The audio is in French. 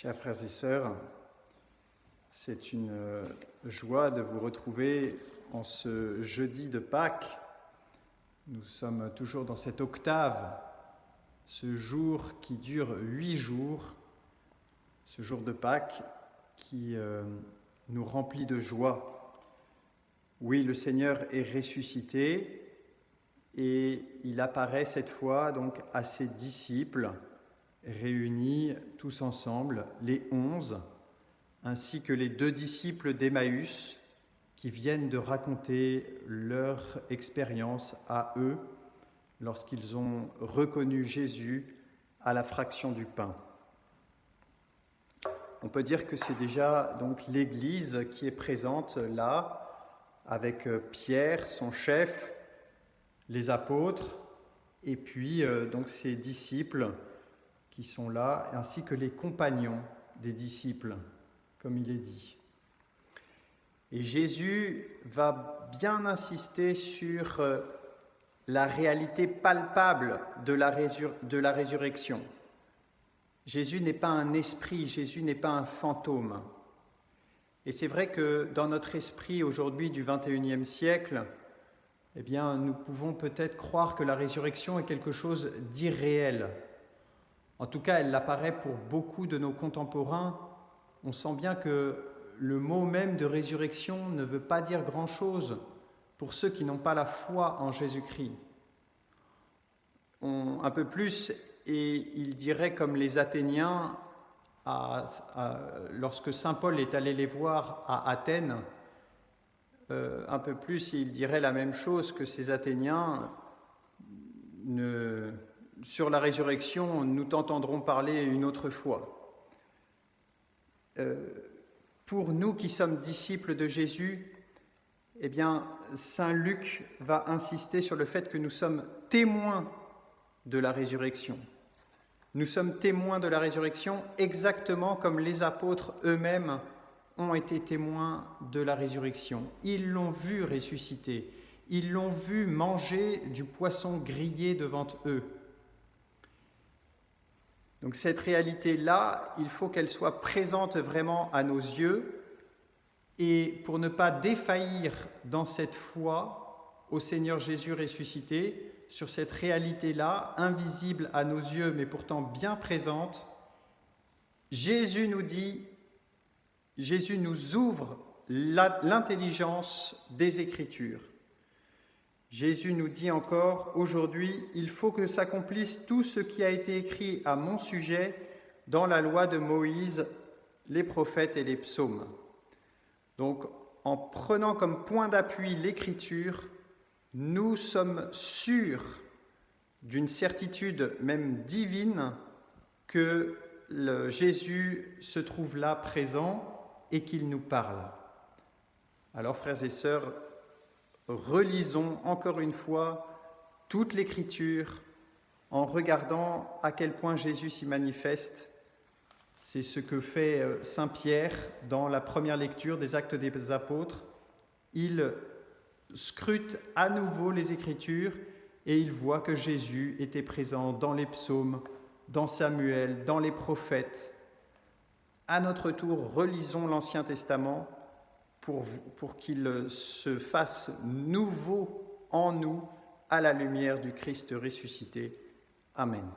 Chers frères et sœurs, c'est une joie de vous retrouver en ce jeudi de Pâques. Nous sommes toujours dans cette octave, ce jour qui dure 8 jours, ce jour de Pâques qui nous remplit de joie. Oui, le Seigneur est ressuscité et il apparaît cette fois donc à ses disciples, réunis tous ensemble, les 11, ainsi que les 2 disciples d'Emmaüs qui viennent de raconter leur expérience à eux lorsqu'ils ont reconnu Jésus à la fraction du pain. On peut dire que c'est déjà donc l'Église qui est présente là, avec Pierre, son chef, les apôtres, et puis donc ses disciples qui sont là, ainsi que les compagnons des disciples, comme il est dit. Et Jésus va bien insister sur la réalité palpable de la résurrection. Jésus n'est pas un esprit, Jésus n'est pas un fantôme. Et c'est vrai que dans notre esprit aujourd'hui du XXIe siècle, eh bien, nous pouvons peut-être croire que la résurrection est quelque chose d'irréel. En tout cas, elle apparaît pour beaucoup de nos contemporains. On sent bien que le mot même de résurrection ne veut pas dire grand-chose pour ceux qui n'ont pas la foi en Jésus-Christ. Un peu plus, et il dirait comme les Athéniens, lorsque saint Paul est allé les voir à Athènes, un peu plus, il dirait la même chose que ces Athéniens. Sur la résurrection, nous t'entendrons parler une autre fois. Pour nous qui sommes disciples de Jésus, eh bien, saint Luc va insister sur le fait que nous sommes témoins de la résurrection. Nous sommes témoins de la résurrection exactement comme les apôtres eux-mêmes ont été témoins de la résurrection. Ils l'ont vu ressusciter, ils l'ont vu manger du poisson grillé devant eux. Donc cette réalité-là, il faut qu'elle soit présente vraiment à nos yeux, et pour ne pas défaillir dans cette foi au Seigneur Jésus ressuscité, sur cette réalité-là, invisible à nos yeux mais pourtant bien présente, Jésus nous ouvre l'intelligence des Écritures. Jésus nous dit encore, aujourd'hui, il faut que s'accomplisse tout ce qui a été écrit à mon sujet dans la loi de Moïse, les prophètes et les psaumes. Donc, en prenant comme point d'appui l'Écriture, nous sommes sûrs d'une certitude même divine que Jésus se trouve là présent et qu'il nous parle. Alors, frères et sœurs, relisons encore une fois toute l'Écriture en regardant à quel point Jésus s'y manifeste. C'est ce que fait saint Pierre dans la première lecture des Actes des Apôtres. Il scrute à nouveau les Écritures et il voit que Jésus était présent dans les psaumes, dans Samuel, dans les prophètes. À notre tour, relisons l'Ancien Testament pour qu'il se fasse nouveau en nous à la lumière du Christ ressuscité. Amen.